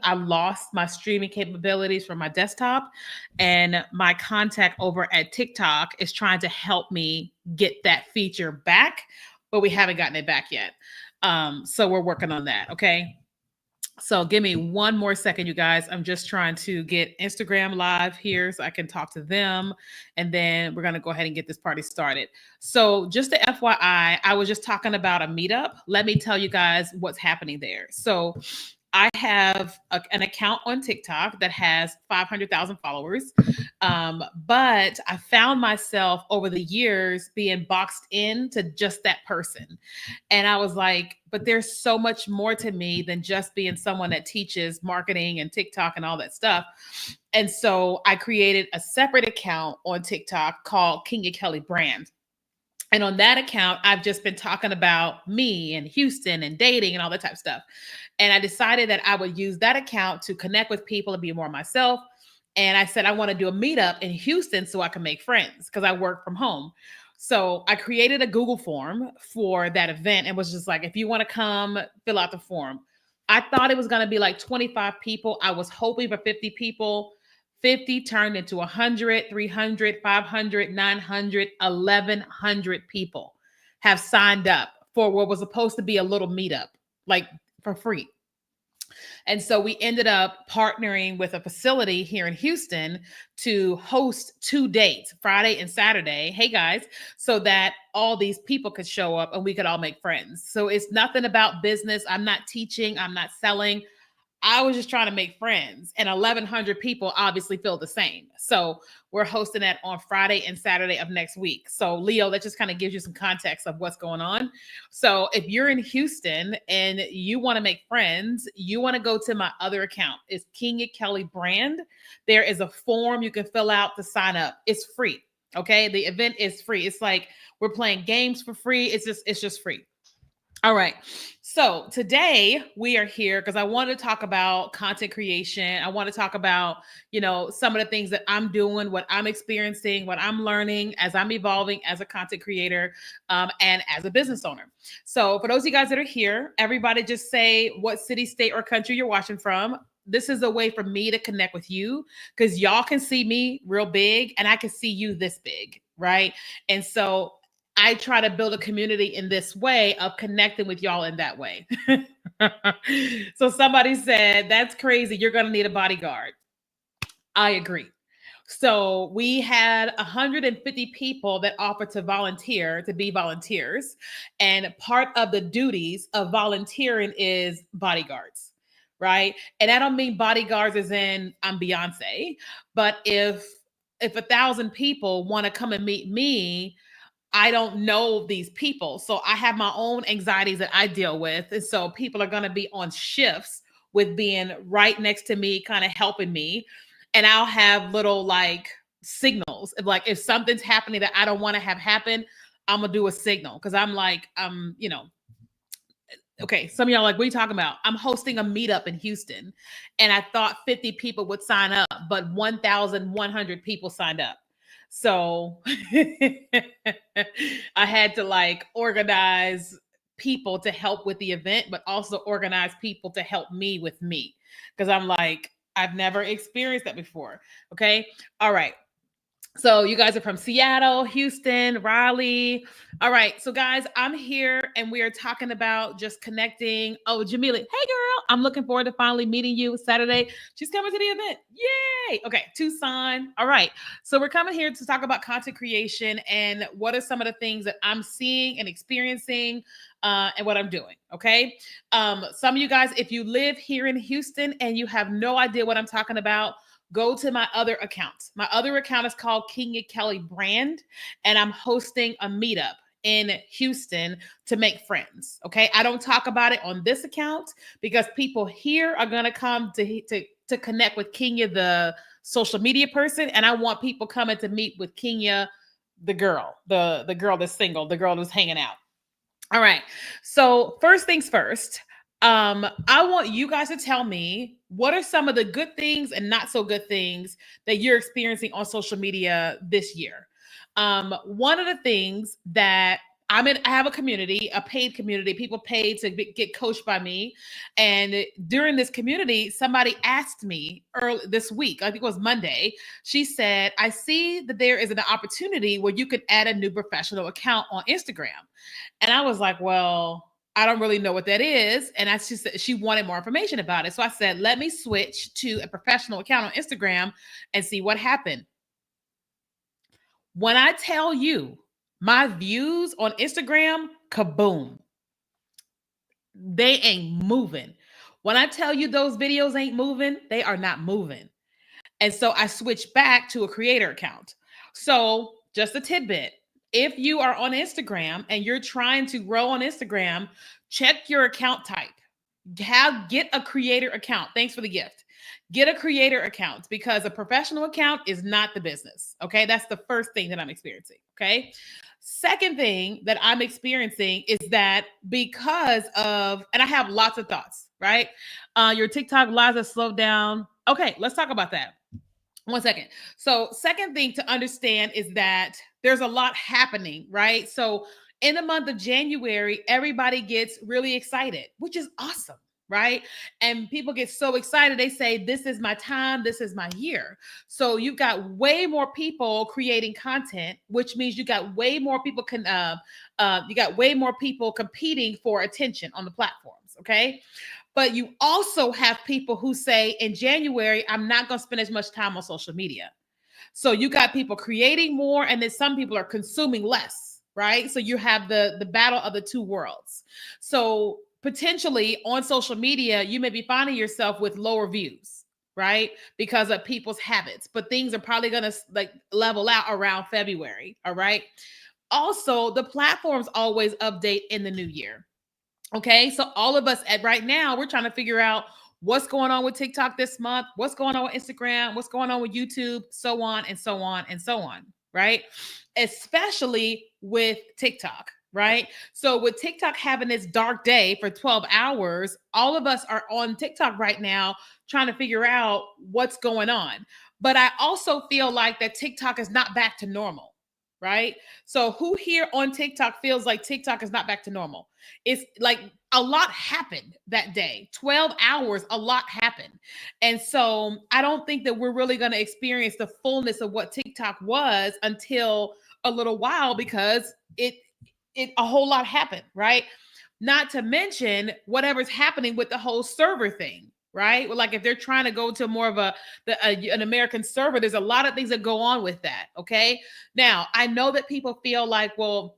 I lost my streaming capabilities from my desktop, and my contact over at TikTok is trying to help me get that feature back, but we haven't gotten it back yet. So we're working on that. Okay. So give me one more second, you guys. I'm just trying to get Instagram live here so I can talk to them. And then we're going to go ahead and get this party started. So just to FYI, I was just talking about a meetup. Let me tell you guys what's happening there. So I have an account on TikTok that has 500,000 followers. But I found myself over the years being boxed into just that person. And I was like, but there's so much more to me than just being someone that teaches marketing and TikTok and all that stuff. And so I created a separate account on TikTok called Kenya Kelly Brand. And on that account, I've just been talking about me and Houston and dating and all that type of stuff. And I decided that I would use that account to connect with people and be more myself. And I said, I want to do a meetup in Houston so I can make friends because I work from home. So I created a Google form for that event and was just like, if you want to come, fill out the form. I thought it was going to be like 25 people. I was hoping for 50 people. 50 turned into 100, 300, 500, 900, 1,100 people have signed up for what was supposed to be a little meetup, like for free. And so we ended up partnering with a facility here in Houston to host 2 dates, Friday and Saturday. Hey guys, so that all these people could show up and we could all make friends. So it's nothing about business. I'm not teaching, I'm not selling. I was just trying to make friends, and 1,100 people obviously feel the same. So we're hosting that on Friday and Saturday of next week. So Leo, that just kind of gives you some context of what's going on. So if you're in Houston and you want to make friends, you want to go to my other account. It's Kenya Kelly Brand. There is a form you can fill out to sign up. It's free. Okay. The event is free. It's like we're playing games for free. It's just free. All right. So today we are here because I want to talk about content creation. I want to talk about, some of the things that I'm doing, what I'm experiencing, what I'm learning as I'm evolving as a content creator and as a business owner. So for those of you guys that are here, everybody just say what city, state, or country you're watching from. This is a way for me to connect with you because y'all can see me real big and I can see you this big, right? And so I try to build a community in this way of connecting with y'all in that way. So somebody said, that's crazy. You're going to need a bodyguard. I agree. So we had 150 people that offered to volunteer to be volunteers. And part of the duties of volunteering is bodyguards, right? And I don't mean bodyguards as in I'm Beyonce, but if 1,000 people want to come and meet me, I don't know these people. So I have my own anxieties that I deal with. And so people are going to be on shifts with being right next to me, kind of helping me. And I'll have little like signals. Like if something's happening that I don't want to have happen, I'm going to do a signal. Cause I'm like, okay, some of y'all are like, what are you talking about? I'm hosting a meetup in Houston. And I thought 50 people would sign up, but 1,100 people signed up. So I had to like organize people to help with the event, but also organize people to help me with me. Because I'm like, I've never experienced that before. Okay. All right. So you guys are from Seattle, Houston, Raleigh. All right. So guys, I'm here and we are talking about just connecting. Oh, Jamila. Hey girl. I'm looking forward to finally meeting you Saturday. She's coming to the event. Yay. Okay. Tucson. All right. So we're coming here to talk about content creation and what are some of the things that I'm seeing and experiencing and what I'm doing. Okay. Some of you guys, if you live here in Houston and you have no idea what I'm talking about, go to my other account. My other account is called Kenya Kelly Brand, and I'm hosting a meetup in Houston to make friends. Okay. I don't talk about it on this account because people here are going to come to connect with Kenya, the social media person. And I want people coming to meet with Kenya, the girl, the girl that's single, the girl who's hanging out. All right. So first things first, I want you guys to tell me what are some of the good things and not so good things that you're experiencing on social media this year. One of the things that I have a community, a paid community. People paid to get coached by me. And during this community, somebody asked me early this week, I think it was Monday. She said, I see that there is an opportunity where you could add a new professional account on Instagram. And I was like, well, I don't really know what that is. And I just said she wanted more information about it. So I said, let me switch to a professional account on Instagram and see what happened. When I tell you my views on Instagram, kaboom. They ain't moving. When I tell you those videos ain't moving, they are not moving. And so I switched back to a creator account. So just a tidbit. If you are on Instagram and you're trying to grow on Instagram, check your account type. Get a creator account. Thanks for the gift. Get a creator account because a professional account is not the business. Okay. That's the first thing that I'm experiencing. Okay. Second thing that I'm experiencing is that because of, and I have lots of thoughts, right? Your TikTok lives have slowed down. Okay. Let's talk about that. 1 second. So, second thing to understand is that there's a lot happening, right? So, in the month of January, everybody gets really excited, which is awesome, right? And people get so excited, they say, this is my time, this is my year. So, you've got way more people creating content, which means you got way more people you got way more people competing for attention on the platforms, okay? But you also have people who say in January, I'm not going to spend as much time on social media. So you got people creating more, and then some people are consuming less, right? So you have the battle of the two worlds. So potentially on social media, you may be finding yourself with lower views, right? Because of people's habits, but things are probably going to like level out around February. All right. Also, the platforms always update in the new year. Okay, so all of us at right now, we're trying to figure out what's going on with TikTok this month, what's going on with Instagram, what's going on with YouTube, so on and so on and so on, right? Especially with TikTok, right? So with TikTok having its dark day for 12 hours, all of us are on TikTok right now trying to figure out what's going on. But I also feel like that TikTok is not back to normal. Right. So who here on TikTok feels like TikTok is not back to normal? It's like a lot happened that day. 12 hours, a lot happened. And so I don't think that we're really going to experience the fullness of what TikTok was until a little while because it a whole lot happened, right? Not to mention whatever's happening with the whole server thing. Right. Well, like if they're trying to go to more of an American server, there's a lot of things that go on with that. Okay. Now, I know that people feel like, well,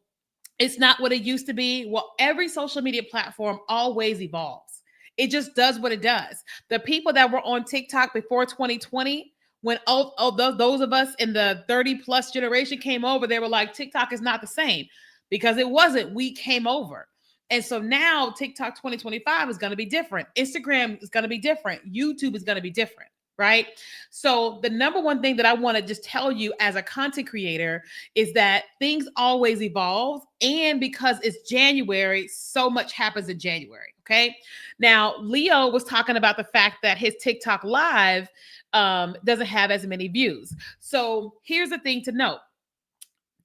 it's not what it used to be. Well, every social media platform always evolves. It just does what it does. The people that were on TikTok before 2020, when those of us in the 30 plus generation came over, they were like, TikTok is not the same because it wasn't. We came over. And so now TikTok 2025 is going to be different. Instagram is going to be different. YouTube is going to be different, right? So the number one thing that I want to just tell you as a content creator is that things always evolve. And because it's January, so much happens in January, okay? Now, Leo was talking about the fact that his TikTok live doesn't have as many views. So here's the thing to note.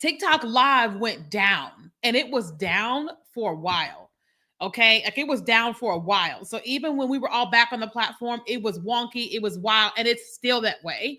TikTok live went down and it was down for a while. Okay. Like it was down for a while. So even when we were all back on the platform, it was wonky, it was wild, and it's still that way.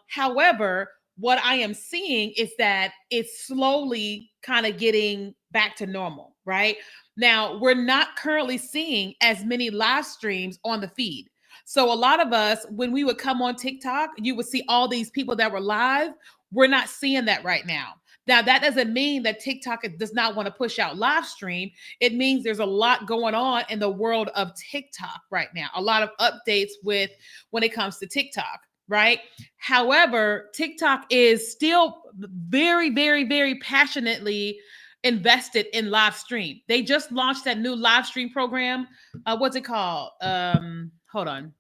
However, what I am seeing is that it's slowly kind of getting back to normal, right? Now, we're not currently seeing as many live streams on the feed. So a lot of us, when we would come on TikTok, you would see all these people that were live. We're not seeing that right now. Now, that doesn't mean that TikTok does not want to push out live stream. It means there's a lot going on in the world of TikTok right now, a lot of updates with when it comes to TikTok, right? However, TikTok is still very, very, very passionately invested in live stream. They just launched that new live stream program. What's it called? Hold on.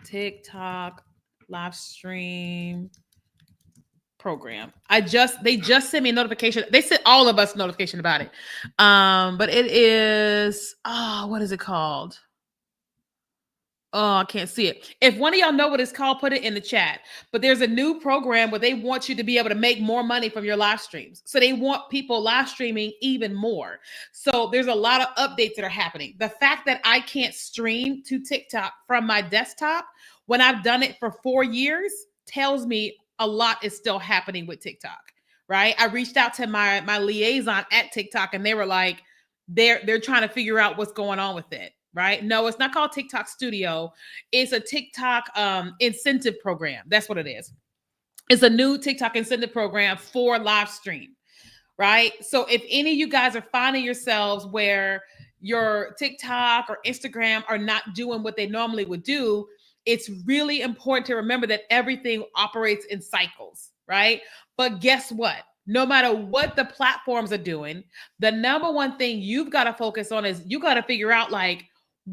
TikTok live stream program. They just sent me a notification. They sent all of us a notification about it. But it is what is it called? Oh, I can't see it. If one of y'all know what it's called, put it in the chat. But there's a new program where they want you to be able to make more money from your live streams. So they want people live streaming even more. So there's a lot of updates that are happening. The fact that I can't stream to TikTok from my desktop when I've done it for 4 years tells me a lot is still happening with TikTok, right? I reached out to my liaison at TikTok and they were like, they're trying to figure out what's going on with it. Right? No, it's not called TikTok Studio. It's a TikTok incentive program. That's what it is. It's a new TikTok incentive program for live stream. Right? So if any of you guys are finding yourselves where your TikTok or Instagram are not doing what they normally would do, it's really important to remember that everything operates in cycles, right? But guess what? No matter what the platforms are doing, the number one thing you've got to focus on is you got to figure out like,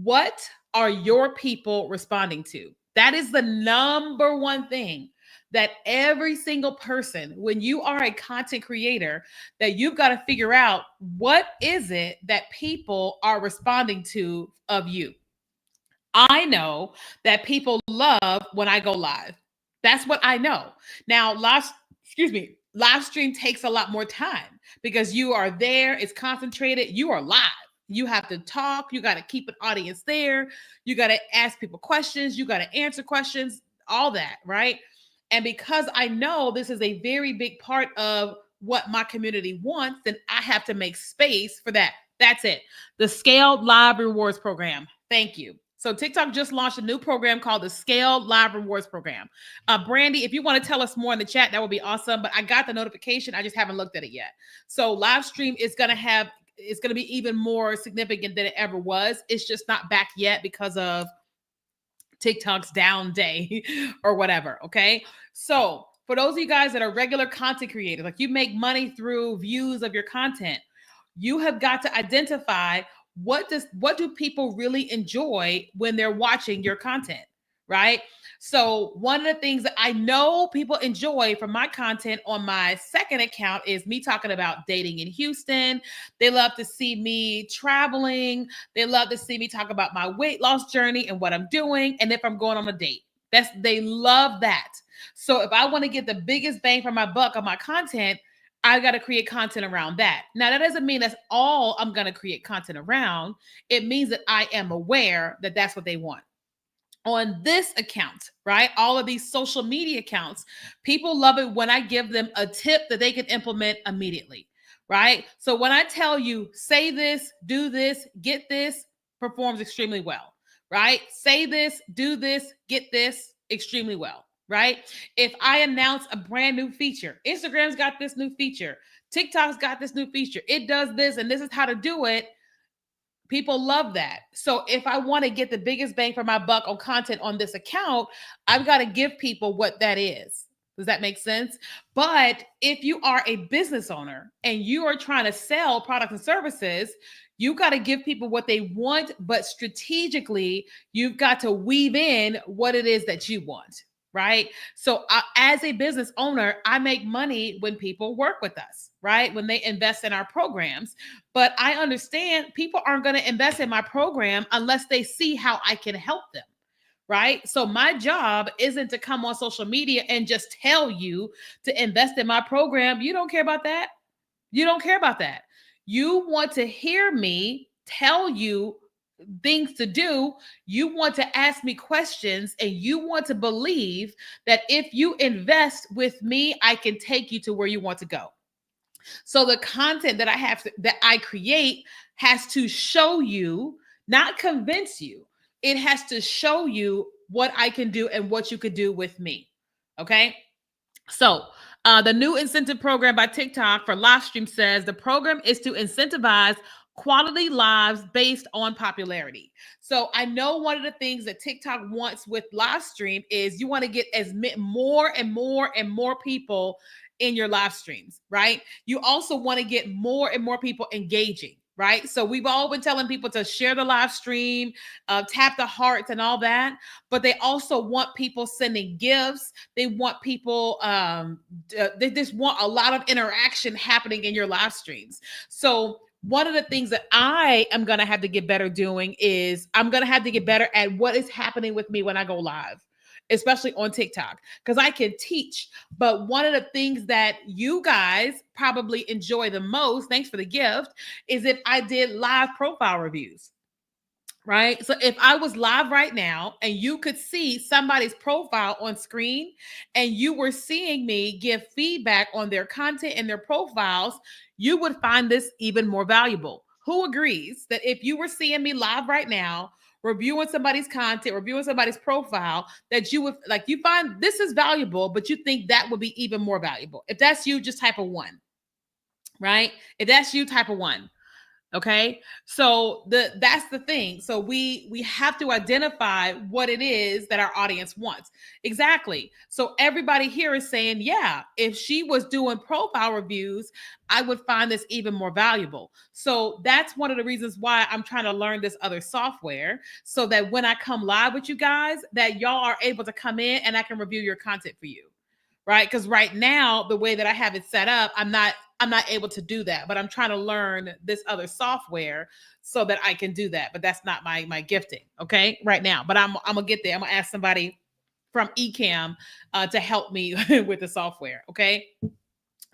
what are your people responding to? That is the number one thing that every single person, when you are a content creator, that you've got to figure out what is it that people are responding to of you. I know that people love when I go live. That's what I know. Now, live stream takes a lot more time because you are there, it's concentrated, you are live. You have to talk, you got to keep an audience there, you got to ask people questions, you got to answer questions, all that, right? And because I know this is a very big part of what my community wants, then I have to make space for that. That's it. The Scaled Live Rewards Program. Thank you. So TikTok just launched a new program called the Scaled Live Rewards Program. Brandy, if you want to tell us more in the chat, that would be awesome. But I got the notification. I just haven't looked at it yet. So live stream is going to be even more significant than it ever was. It's just not back yet because of TikTok's down day or whatever. Okay. So for those of you guys that are regular content creators, like you make money through views of your content, you have got to identify what do people really enjoy when they're watching your content, right? So one of the things that I know people enjoy from my content on my second account is me talking about dating in Houston. They love to see me traveling. They love to see me talk about my weight loss journey and what I'm doing and if I'm going on a date. They love that. So if I want to get the biggest bang for my buck on my content, I got to create content around that. Now, that doesn't mean that's all I'm going to create content around. It means that I am aware that that's what they want. On this account, right? All of these social media accounts, people love it when I give them a tip that they can implement immediately, right? So when I tell you, say this, do this, get this, performs extremely well, right? Say this, do this, get this, extremely well. Right? If I announce a brand new feature, Instagram's got this new feature, TikTok's got this new feature, it does this, and this is how to do it. People love that. So if I want to get the biggest bang for my buck on content on this account, I've got to give people what that is. Does that make sense? But if you are a business owner and you are trying to sell products and services, you got to give people what they want, but strategically, you've got to weave in what it is that you want. Right? So as a business owner, I make money when people work with us, right? When they invest in our programs. But I understand people aren't going to invest in my program unless they see how I can help them. Right? So my job isn't to come on social media and just tell you to invest in my program. You don't care about that. You don't care about that. You want to hear me tell you things to do. You want to ask me questions and you want to believe that if you invest with me, I can take you to where you want to go. So the content that I create has to show you, not convince you. It has to show you what I can do and what you could do with me. Okay. So the new incentive program by TikTok for live stream says the program is to incentivize quality lives based on popularity. So I know one of the things that TikTok wants with live stream is you want to get more and more and more people in your live streams, right? You also want to get more and more people engaging, right? So we've all been telling people to share the live stream, tap the hearts and all that, but they also want people sending gifts. They want people, they just want a lot of interaction happening in your live streams. So one of the things that I am going to have to get better doing is I'm going to have to get better at what is happening with me when I go live, especially on TikTok, because I can teach. But one of the things that you guys probably enjoy the most, thanks for the gift, is if I did live profile reviews. Right. So if I was live right now and you could see somebody's profile on screen and you were seeing me give feedback on their content and their profiles, you would find this even more valuable. Who agrees that if you were seeing me live right now, reviewing somebody's content, reviewing somebody's profile, that you would like, you find this is valuable, but you think that would be even more valuable? If that's you, just type a one, right? If that's you, type a one. Okay. So that's the thing. So we have to identify what it is that our audience wants. Exactly. So everybody here is saying, yeah, if she was doing profile reviews, I would find this even more valuable. So that's one of the reasons why I'm trying to learn this other software, so that when I come live with you guys, that y'all are able to come in and I can review your content for you. Right? Because right now, the way that I have it set up, I'm not able to do that, but I'm trying to learn this other software so that I can do that. But that's not my gifting, okay, right now. But I'm gonna get there. I'm gonna ask somebody from Ecamm to help me with the software, okay?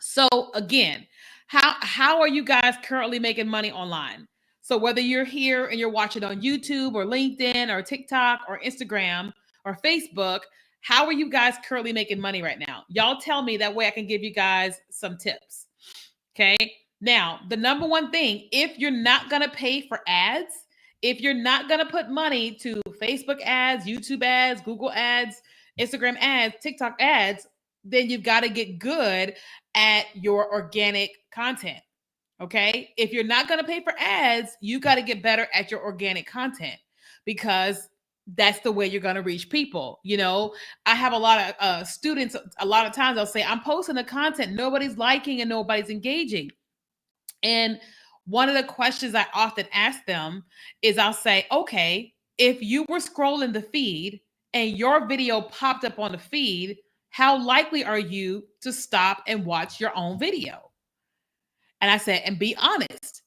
So again, how are you guys currently making money online? So whether you're here and you're watching on YouTube or LinkedIn or TikTok or Instagram or Facebook, how are you guys currently making money right now? Y'all tell me, that way I can give you guys some tips. Okay. Now, the number one thing, if you're not going to pay for ads, if you're not going to put money to Facebook ads, YouTube ads, Google ads, Instagram ads, TikTok ads, then you've got to get good at your organic content. Okay. If you're not going to pay for ads, you got to get better at your organic content, because that's the way you're going to reach people. You know, I have a lot of students, a lot of times they'll say, I'm posting the content, nobody's liking and nobody's engaging. And one of the questions I often ask them is, I'll say, okay, if you were scrolling the feed and your video popped up on the feed, how likely are you to stop and watch your own video? And I said, and be honest.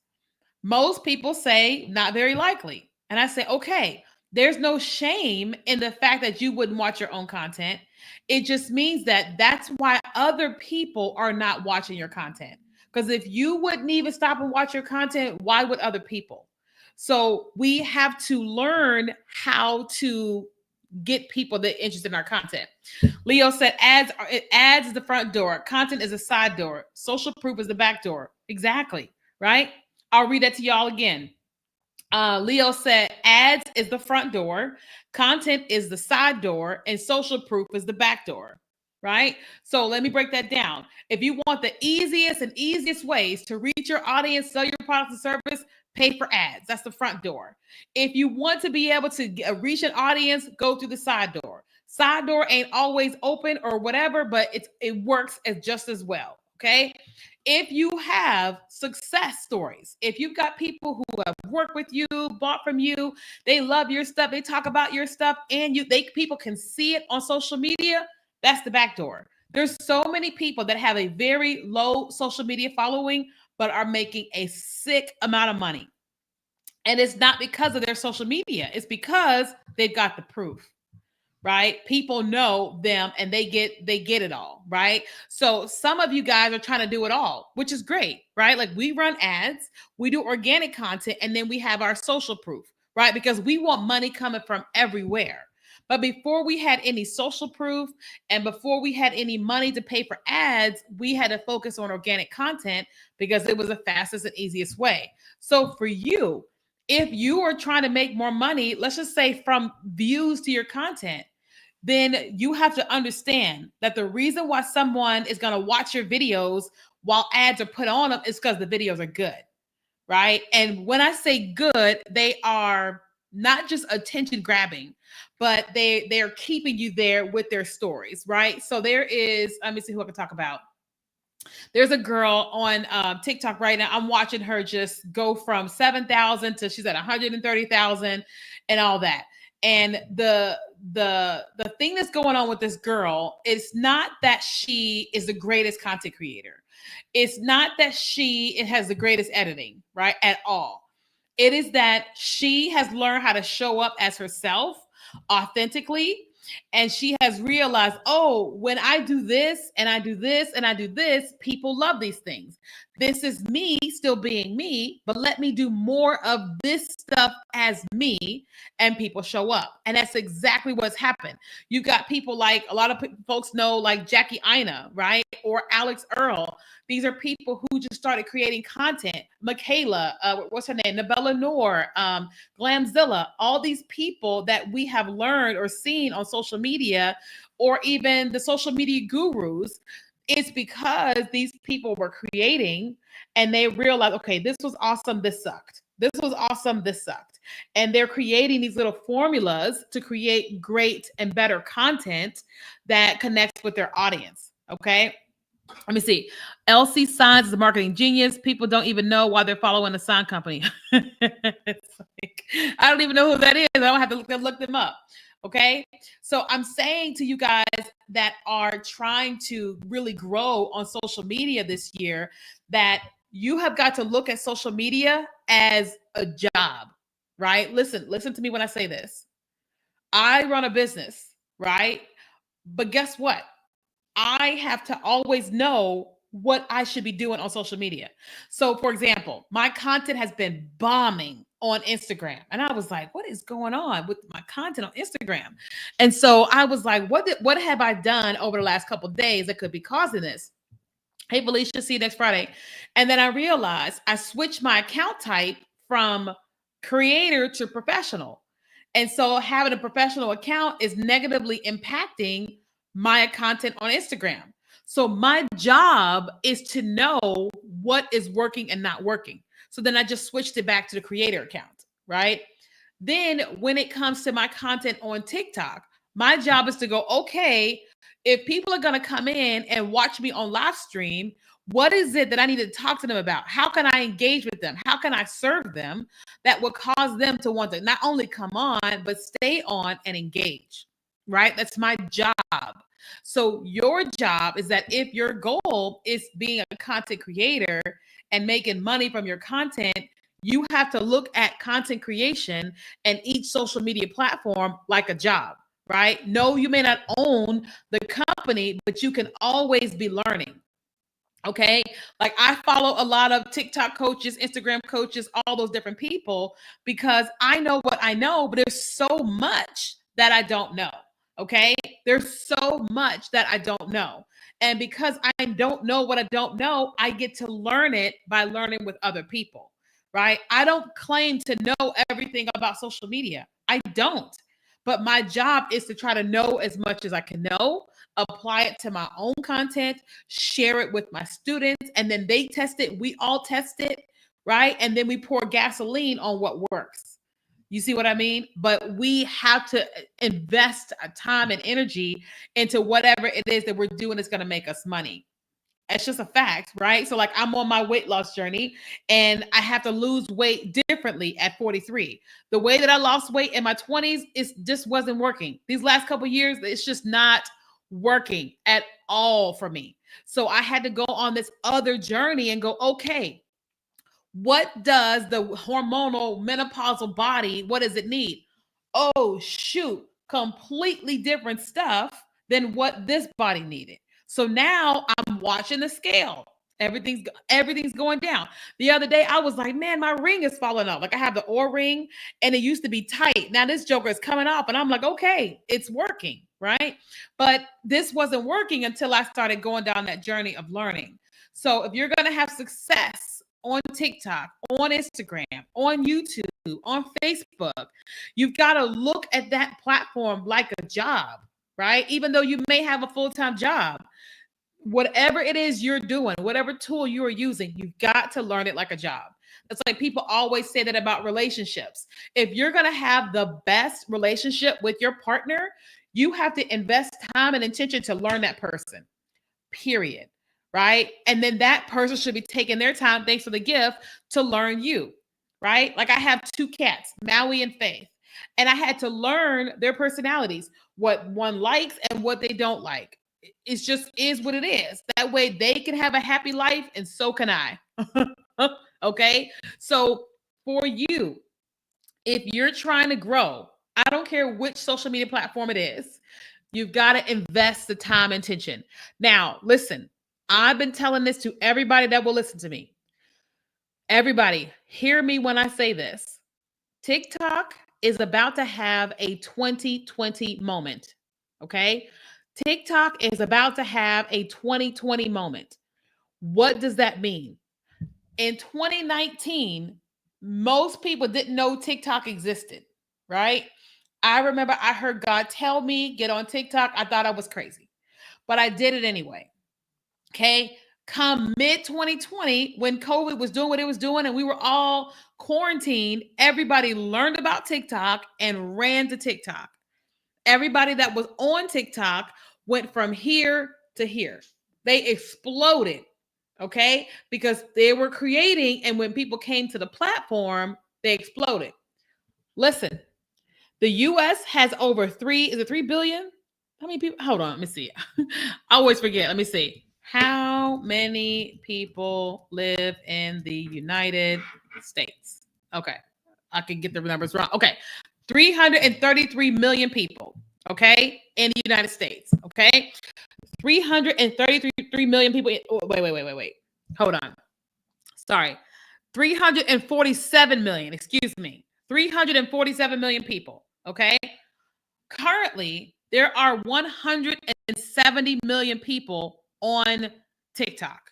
Most people say not very likely. And I say, okay, there's no shame in the fact that you wouldn't watch your own content. It just means that that's why other people are not watching your content. Because if you wouldn't even stop and watch your content, why would other people? So we have to learn how to get people that are interested in our content. Leo said ads is the front door, content is a side door, social proof is the back door. Exactly, right? I'll read that to y'all again. Leo said ads is the front door, content is the side door, and social proof is the back door. Right? So let me break that down. If you want the easiest ways to reach your audience, sell your product and service, pay for ads. That's the front door. If you want to be able to reach an audience, go through the side door. Side door ain't always open or whatever, but it works as just as well. Okay. If you have success stories, if you've got people who have worked with you, bought from you, they love your stuff, they talk about your stuff, and people can see it on social media, that's the back door. There's so many people that have a very low social media following, but are making a sick amount of money. And it's not because of their social media. It's because they've got the proof, right? People know them and they get it all, right? So some of you guys are trying to do it all, which is great, right? Like we run ads, we do organic content, and then we have our social proof, right? Because we want money coming from everywhere. But before we had any social proof and before we had any money to pay for ads, we had to focus on organic content because it was the fastest and easiest way. So for you, if you are trying to make more money, let's just say from views to your content, then you have to understand that the reason why someone is going to watch your videos while ads are put on them is because the videos are good, right? And when I say good, they are not just attention grabbing, but they're keeping you there with their stories, right? So there is, let me see who I can talk about. There's a girl on TikTok right now. I'm watching her just go from 7,000 to she's at 130,000 and all that. And the thing that's going on with this girl is not that she is the greatest content creator. It's not that it has the greatest editing, right? At all. It is that she has learned how to show up as herself authentically. And she has realized, oh, when I do this and I do this and I do this, people love these things. This is me still being me, but let me do more of this stuff as me, and people show up. And that's exactly what's happened. You've got people like a lot of folks know, like Jackie Ina, right? Or Alex Earl. These are people who just started creating content. Michaela, what's her name? Nabella Noor, Glamzilla, all these people that we have learned or seen on social media, or even the social media gurus. It's because these people were creating and they realized, okay, this was awesome, this sucked. This was awesome, this sucked. And they're creating these little formulas to create great and better content that connects with their audience. Okay. Let me see. LC Signs is a marketing genius. People don't even know why they're following a sign company. It's like, I don't even know who that is. I don't have to look them up. Okay. So I'm saying to you guys that are trying to really grow on social media this year, that you have got to look at social media as a job, right? Listen to me when I say this. I run a business, right? But guess what? I have to always know what I should be doing on social media. So, for example, my content has been bombing on Instagram. And I was like, what is going on with my content on Instagram? And so I was like, what have I done over the last couple of days that could be causing this? Hey, Felicia, see you next Friday. And then I realized I switched my account type from creator to professional. And so having a professional account is negatively impacting my content on Instagram. So my job is to know what is working and not working. So then I just switched it back to the creator account, right? Then when it comes to my content on TikTok, my job is to go, okay, if people are going to come in and watch me on live stream, what is it that I need to talk to them about? How can I engage with them? How can I serve them that will cause them to want to not only come on, but stay on and engage, right? That's my job. So your job is that if your goal is being a content creator and making money from your content, you have to look at content creation and each social media platform like a job, right? No, you may not own the company, but you can always be learning. Okay. Like I follow a lot of TikTok coaches, Instagram coaches, all those different people, because I know what I know, but there's so much that I don't know. Okay. There's so much that I don't know. And because I don't know what I don't know, I get to learn it by learning with other people, right? I don't claim to know everything about social media. I don't. But my job is to try to know as much as I can know, apply it to my own content, share it with my students, and then they test it. We all test it, right? And then we pour gasoline on what works. You see what I mean? But we have to invest time and energy into whatever it is that we're doing that's going to make us money. It's just a fact, right? So like I'm on my weight loss journey and I have to lose weight differently at 43. The way that I lost weight in my 20s is just wasn't working. These last couple years, it's just not working at all for me. So I had to go on this other journey and go, okay, what does the hormonal menopausal body, what does it need? Oh, shoot, completely different stuff than what this body needed. So now I'm watching the scale. Everything's going down. The other day I was like, man, my ring is falling off. Like I have the Oura ring and it used to be tight. Now this joker is coming off and I'm like, okay, it's working, right? But this wasn't working until I started going down that journey of learning. So if you're going to have success on TikTok, on Instagram, on YouTube, on Facebook, you've got to look at that platform like a job, right? Even though you may have a full-time job, whatever it is you're doing, whatever tool you are using, you've got to learn it like a job. It's like people always say that about relationships. If you're going to have the best relationship with your partner, you have to invest time and attention to learn that person, period. Right. And then that person should be taking their time, thanks for the gift, to learn you. Right. Like I have two cats, Maui and Faith, and I had to learn their personalities, what one likes and what they don't like. It just is what it is. That way they can have a happy life and so can I. Okay? So for you, if you're trying to grow, I don't care which social media platform it is, you've got to invest the time and attention. Now, listen, I've been telling this to everybody that will listen to me. Everybody, hear me when I say this. TikTok is about to have a 2020 moment. Okay? TikTok is about to have a 2020 moment. What does that mean? In 2019, most people didn't know TikTok existed, right? I remember I heard God tell me, get on TikTok. I thought I was crazy, but I did it anyway. Okay. Come mid 2020, when COVID was doing what it was doing and we were all quarantined, everybody learned about TikTok and ran to TikTok. Everybody that was on TikTok went from here to here. They exploded, okay? Because they were creating, and when people came to the platform, they exploded. Listen, the US has over 3 billion? How many people? Hold on, let me see. I always forget. Let me see. How many people live in the United States? Okay. I could get the numbers wrong. Okay. 333 million people, okay, in the United States, okay? 333 million people. Wait. Hold on. Sorry. 347 million, excuse me. 347 million people, okay? Currently, there are 170 million people on TikTok.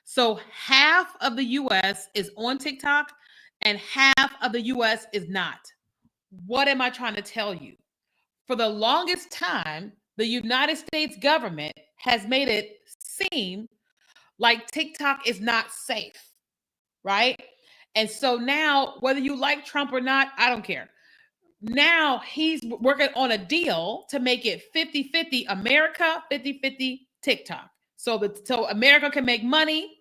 So half of the US is on TikTok and half of the US is not. What am I trying to tell you? For the longest time, the United States government has made it seem like TikTok is not safe, right? And so now, whether you like Trump or not, I don't care. Now he's working on a deal to make it 50-50 America, 50-50 TikTok. So America can make money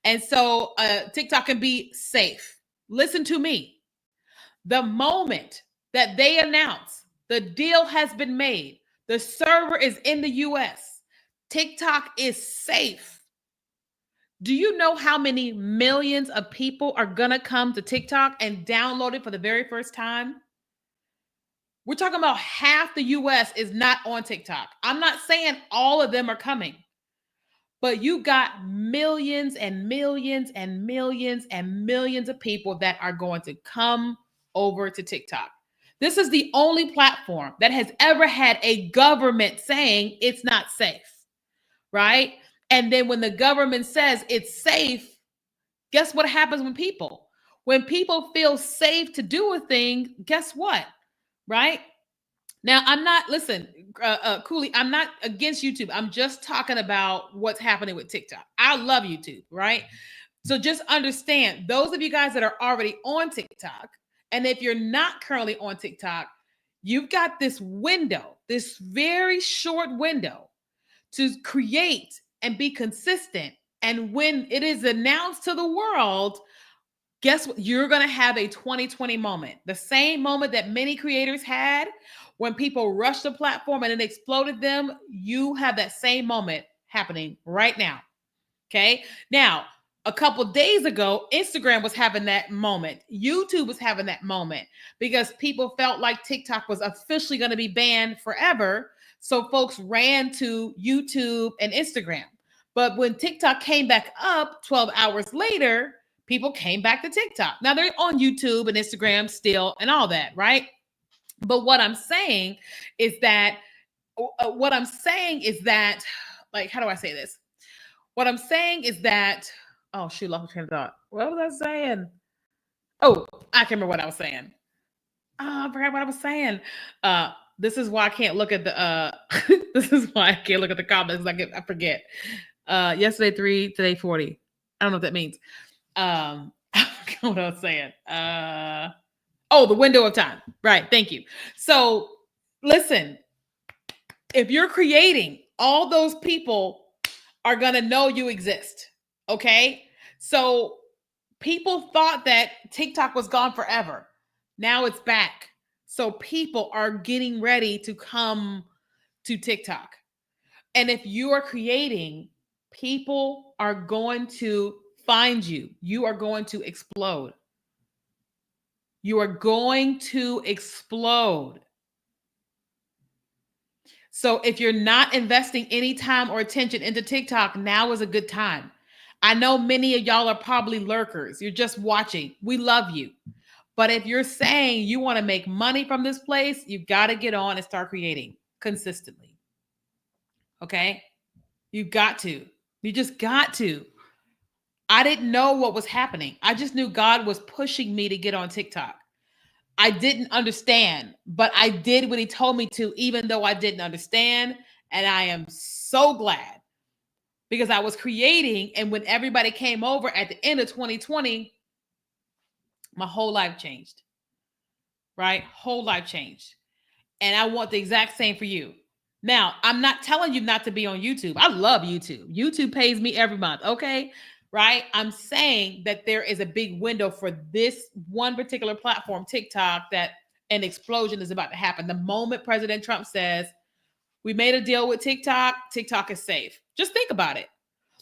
and so TikTok can be safe. Listen to me. The moment that they announce the deal has been made, the server is in the US, TikTok is safe. Do you know how many millions of people are going to come to TikTok and download it for the very first time? We're talking about half the US is not on TikTok. I'm not saying all of them are coming, but you got millions and millions and millions and millions of people that are going to come over to TikTok. This is the only platform that has ever had a government saying it's not safe, right? And then when the government says it's safe, guess what happens when people feel safe to do a thing, guess what? Right? Now, I'm not, listen, Cooley, I'm not against YouTube. I'm just talking about what's happening with TikTok. I love YouTube, right? So just understand, those of you guys that are already on TikTok, and if you're not currently on TikTok, you've got this window, this very short window to create and be consistent. And when it is announced to the world, guess what? You're going to have a 2020 moment. The same moment that many creators had when people rushed the platform and it exploded them. You have that same moment happening right now. Okay. Now, a couple days ago, Instagram was having that moment. YouTube was having that moment because people felt like TikTok was officially going to be banned forever. So folks ran to YouTube and Instagram. But when TikTok came back up 12 hours later, people came back to TikTok. Now they're on YouTube and Instagram still and all that, right? But what I'm saying is that, like, how do I say this? What I'm saying is that, oh, shoot, lost my train of thought. What was I saying? Oh, I can't remember what I was saying. Oh, I forgot what I was saying. This is why I can't look at the, this is why I can't look at the comments. I forget. Yesterday 3, today 40. I don't know what that means. I forgot what I was saying. The window of time. Right. Thank you. So listen, if you're creating, all those people are going to know you exist. Okay. So people thought that TikTok was gone forever. Now it's back. So people are getting ready to come to TikTok. And if you are creating, people are going to find you. You are going to explode. You are going to explode. So if you're not investing any time or attention into TikTok, now is a good time. I know many of y'all are probably lurkers. You're just watching. We love you. But if you're saying you want to make money from this place, you've got to get on and start creating consistently. Okay? You've got to. You just got to. I didn't know what was happening. I just knew God was pushing me to get on TikTok. I didn't understand, but I did what he told me to, even though I didn't understand. And I am so glad because I was creating. And when everybody came over at the end of 2020, my whole life changed, right? Whole life changed. And I want the exact same for you. Now, I'm not telling you not to be on YouTube. I love YouTube. YouTube pays me every month. Okay. Right. I'm saying that there is a big window for this one particular platform, TikTok, that an explosion is about to happen. The moment President Trump says, we made a deal with TikTok, TikTok is safe. Just think about it.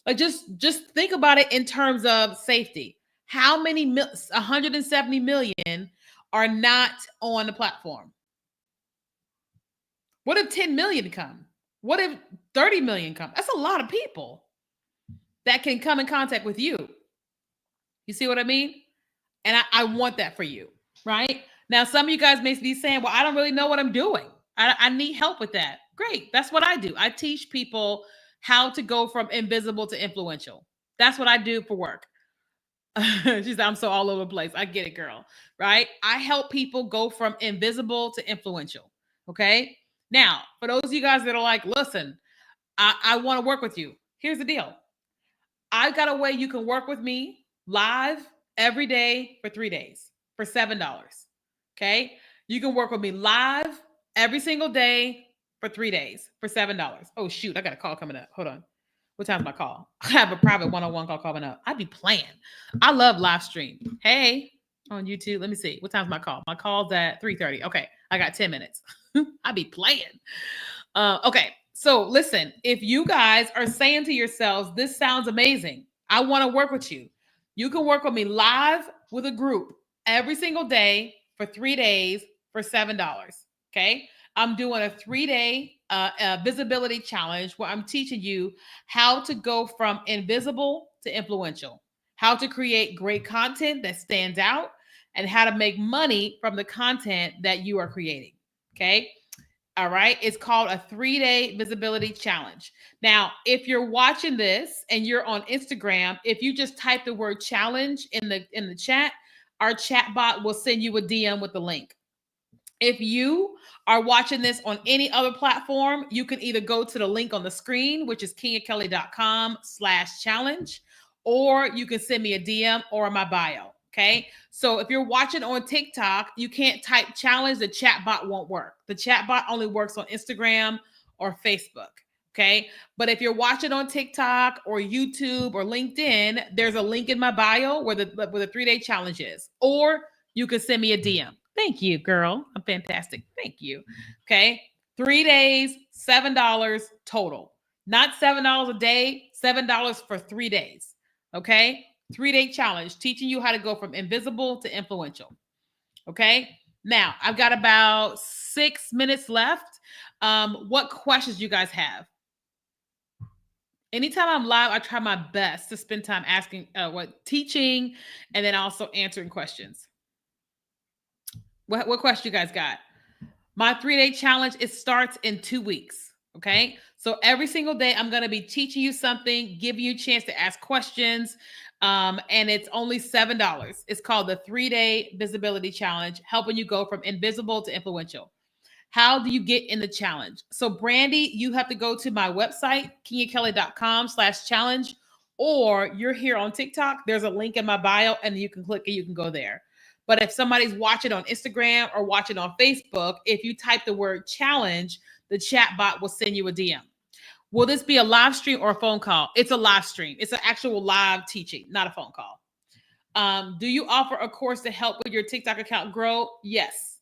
Like just think about it in terms of safety. How many 170 million are not on the platform? What if 10 million come? What if 30 million come? That's a lot of people that can come in contact with you. You see what I mean? And I want that for you, right? Now, some of you guys may be saying, well, I don't really know what I'm doing. I need help with that. Great. That's what I do. I teach people how to go from invisible to influential. That's what I do for work. She said, I'm so all over the place. I get it, girl. Right? I help people go from invisible to influential. Okay. Now, for those of you guys that are like, listen, I want to work with you. Here's the deal. I've got a way you can work with me live every day for 3 days for $7. Okay. You can work with me live every single day for 3 days for $7. Oh, shoot. I got a call coming up. Hold on. What time's my call? I have a private one-on-one call coming up. I'd be playing. I love live stream. Hey, on YouTube. Let me see. What time's my call? My call's at 3:30. Okay. I got 10 minutes. I'd be playing. Okay. So listen, if you guys are saying to yourselves, this sounds amazing, I want to work with you. You can work with me live with a group every single day for 3 days for $7. Okay. I'm doing a 3-day visibility challenge where I'm teaching you how to go from invisible to influential, how to create great content that stands out, and how to make money from the content that you are creating. Okay. All right. It's called a 3-day visibility challenge. Now, if you're watching this and you're on Instagram, if you just type the word challenge in the chat, our chat bot will send you a DM with the link. If you are watching this on any other platform, you can either go to the link on the screen, which is kenyakelly.com/challenge, or you can send me a DM or my bio. Okay. So if you're watching on TikTok, you can't type challenge. The chat bot won't work. The chat bot only works on Instagram or Facebook. Okay. But if you're watching on TikTok or YouTube or LinkedIn, there's a link in my bio where the 3-day challenge is, or you can send me a DM. Thank you, girl. I'm fantastic. Thank you. Okay. 3 days, $7 total. Not $7 a day, $7 for 3 days. Okay. 3-day challenge, teaching you how to go from invisible to influential. Okay. Now, I've got about 6 minutes left. What questions you guys have? Anytime I'm live, I try my best to spend time asking, teaching, and then also answering questions. What question you guys got? My 3-day challenge, it starts in 2 weeks. Okay. So every single day, I'm going to be teaching you something, giving you a chance to ask questions. And it's only $7. It's called the 3-day visibility challenge, helping you go from invisible to influential. How do you get in the challenge? So Brandy, you have to go to my website, kenyakelly.com/challenge, or you're here on TikTok. There's a link in my bio and you can click and you can go there. But if somebody's watching on Instagram or watching on Facebook, if you type the word challenge, the chat bot will send you a DM. Will this be a live stream or a phone call? It's a live stream. It's an actual live teaching, not a phone call. Do you offer a course to help with your TikTok account grow? Yes.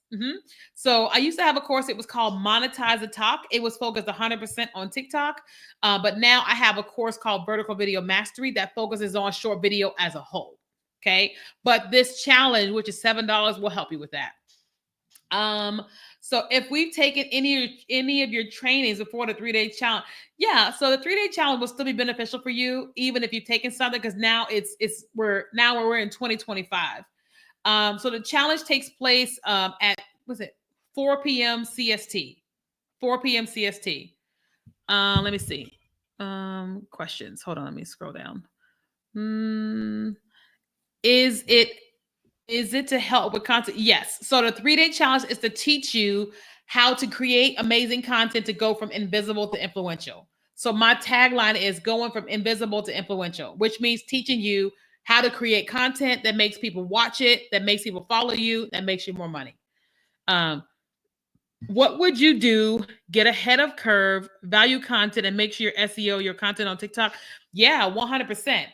So I used to have a course. It was called Monetize the Talk. It was focused 100% on TikTok. But now I have a course called Vertical Video Mastery that focuses on short video as a whole. Okay. But this challenge, which is $7, will help you with that. So if we've taken any of your trainings before the 3-day challenge, yeah. So the 3-day challenge will still be beneficial for you, even if you've taken something, because now we're in 2025. So the challenge takes place at 4 p.m. CST. 4 p.m. CST. Let me see. Questions. Hold on. Let me scroll down. Is it to help with content? Yes. So the 3-day challenge is to teach you how to create amazing content to go from invisible to influential. So my tagline is going from invisible to influential, which means teaching you how to create content that makes people watch it, that makes people follow you, that makes you more money. What would you do? Get ahead of curve, value content, and make sure your SEO, your content on TikTok. Yeah, 100%.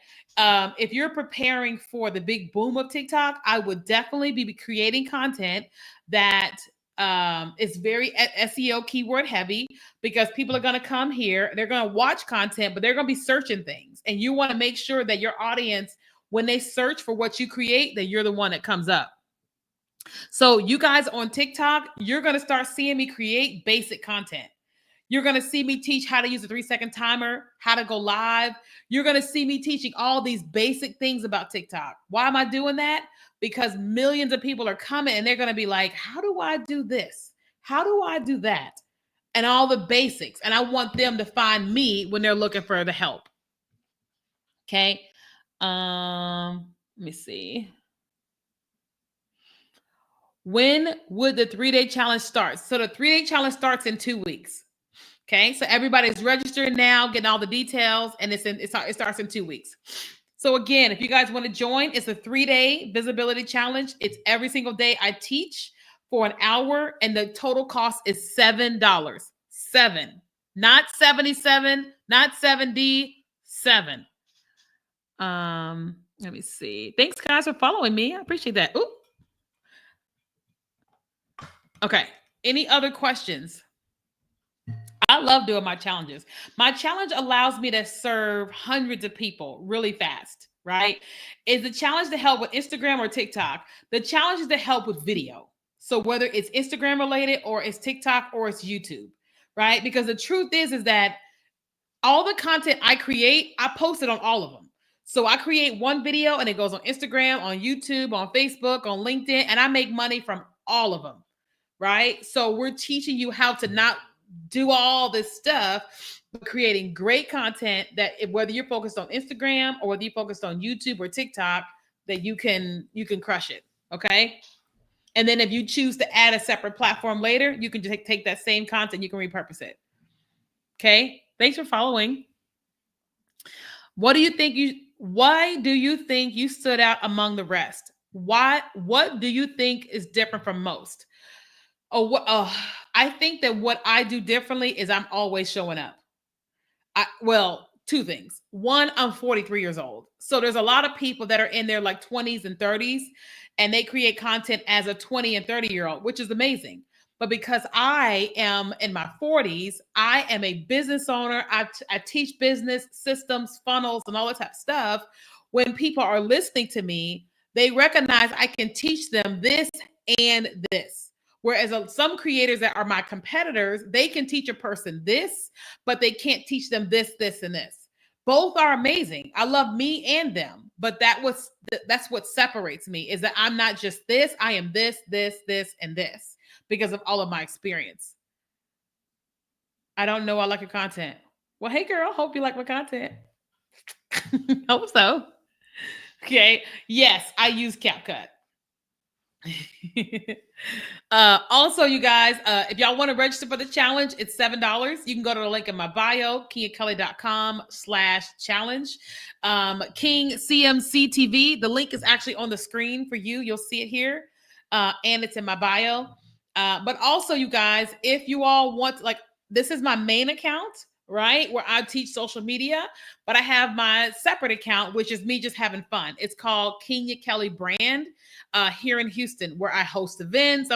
If you're preparing for the big boom of TikTok, I would definitely be creating content that is very SEO keyword heavy, because people are going to come here, they're going to watch content, but they're going to be searching things. And you want to make sure that your audience, when they search for what you create, that you're the one that comes up. So you guys on TikTok, you're going to start seeing me create basic content. You're going to see me teach how to use a 3-second timer, how to go live. You're going to see me teaching all these basic things about TikTok. Why am I doing that? Because millions of people are coming and they're going to be like, how do I do this? How do I do that? And all the basics. And I want them to find me when they're looking for the help. Okay. Let me see. When would the 3-day challenge start? So the 3-day challenge starts in 2 weeks. Okay, so everybody's registered now, getting all the details, and it starts in 2 weeks. So again, if you guys want to join, it's a 3-day visibility challenge. It's every single day I teach for an hour, and the total cost is $7. $7, not 77, not 70, 7. Let me see. Thanks, guys, for following me. I appreciate that. Ooh. Okay. Any other questions? I love doing my challenges. My challenge allows me to serve hundreds of people really fast, right? Is the challenge to help with Instagram or TikTok? The challenge is to help with video. So whether it's Instagram related or it's TikTok or it's YouTube, right? Because the truth is that all the content I create, I post it on all of them. So I create one video and it goes on Instagram, on YouTube, on Facebook, on LinkedIn, and I make money from all of them, right? So we're teaching you how to not do all this stuff, but creating great content that whether you're focused on Instagram or whether you're focused on YouTube or TikTok, that you can crush it. Okay. And then if you choose to add a separate platform later, you can just take that same content, you can repurpose it. Okay. Thanks for following. Why do you think you stood out among the rest? What do you think is different from most? I think that what I do differently is I'm always showing up. Two things. One, I'm 43 years old. So there's a lot of people that are in their like 20s and 30s, and they create content as a 20 and 30-year-old, which is amazing. But because I am in my 40s, I am a business owner. I teach business systems, funnels, and all that type of stuff. When people are listening to me, they recognize I can teach them this and this. Whereas some creators that are my competitors, they can teach a person this, but they can't teach them this, this, and this. Both are amazing. I love me and them, but that's what separates me, is that I'm not just this. I am this, this, this, and this because of all of my experience. I don't know. I like your content. Well, hey girl, hope you like my content. Hope so. Okay. Yes, I use CapCut. Also, you guys, if y'all want to register for the challenge, it's $7. You can go to the link in my bio, KiaKelly.com/challenge. King CMC TV. The link is actually on the screen for you. You'll see it here. And it's in my bio. But also, you guys, if you all want, like, this is my main account, right? Where I teach social media, but I have my separate account, which is me just having fun. It's called Kenya Kelly Brand here in Houston, where I host events.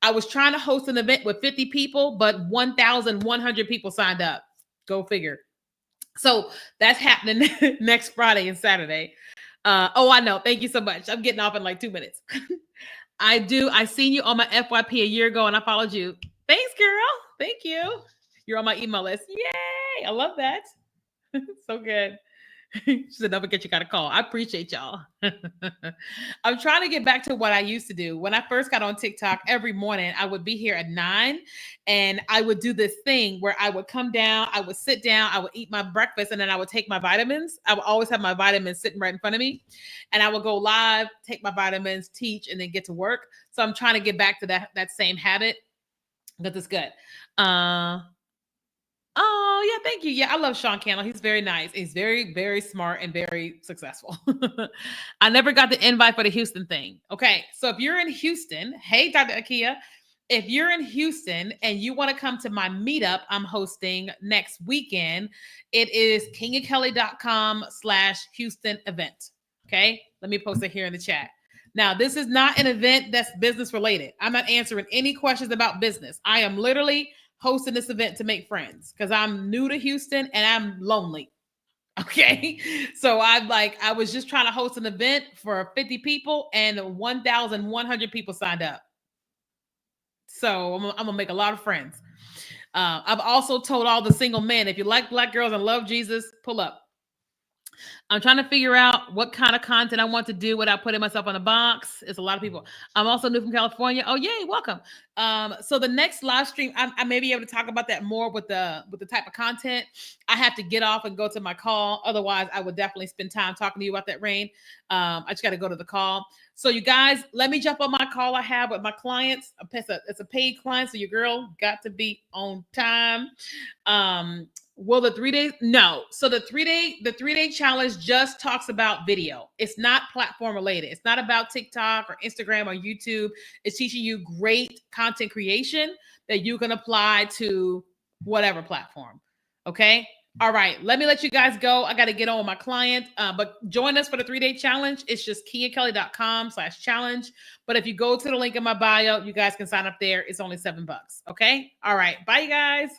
I was trying to host an event with 50 people, but 1,100 people signed up. Go figure. So that's happening next Friday and Saturday. Oh, I know. Thank you so much. I'm getting off in like 2 minutes. I seen you on my FYP a year ago and I followed you. Thanks, girl. Thank you. You're on my email list. Yay. I love that. So good. She said, don't forget you got a call. I appreciate y'all. I'm trying to get back to what I used to do. When I first got on TikTok, every morning I would be here at 9 and I would do this thing where I would come down, I would sit down, I would eat my breakfast, and then I would take my vitamins. I would always have my vitamins sitting right in front of me. And I would go live, take my vitamins, teach, and then get to work. So I'm trying to get back to that same habit because it's good. Oh, yeah, thank you. Yeah, I love Sean Cannell. He's very nice. He's very, very smart and very successful. I never got the invite for the Houston thing. Okay, so if you're in Houston, hey, Dr. Akia, if you're in Houston and you want to come to my meetup I'm hosting next weekend, it is kenyakelly.com/Houston event. Okay, let me post it here in the chat. Now, this is not an event that's business related. I'm not answering any questions about business. I am literally hosting this event to make friends because I'm new to Houston and I'm lonely. Okay. So I was just trying to host an event for 50 people and 1,100 people signed up. So I'm gonna make a lot of friends. I've also told all the single men, if you like Black girls and love Jesus, pull up. I'm trying to figure out what kind of content I want to do without putting myself on a box. It's a lot of people. I'm also new from California. Oh, yay, welcome. So the next live stream, I may be able to talk about that more with the type of content. I have to get off and go to my call. Otherwise, I would definitely spend time talking to you about that, Rain. I just got to go to the call. So you guys, let me jump on my call I have with my clients. It's a paid client, so your girl got to be on time. Will the 3 days? No. So the 3-day challenge just talks about video. It's not platform related. It's not about TikTok or Instagram or YouTube. It's teaching you great content creation that you can apply to whatever platform. Okay. All right. Let me let you guys go. I got to get on with my client. But join us for the 3-day challenge. It's just kenyakelly.com/challenge. But if you go to the link in my bio, you guys can sign up there. It's only $7. Okay. All right. Bye, you guys.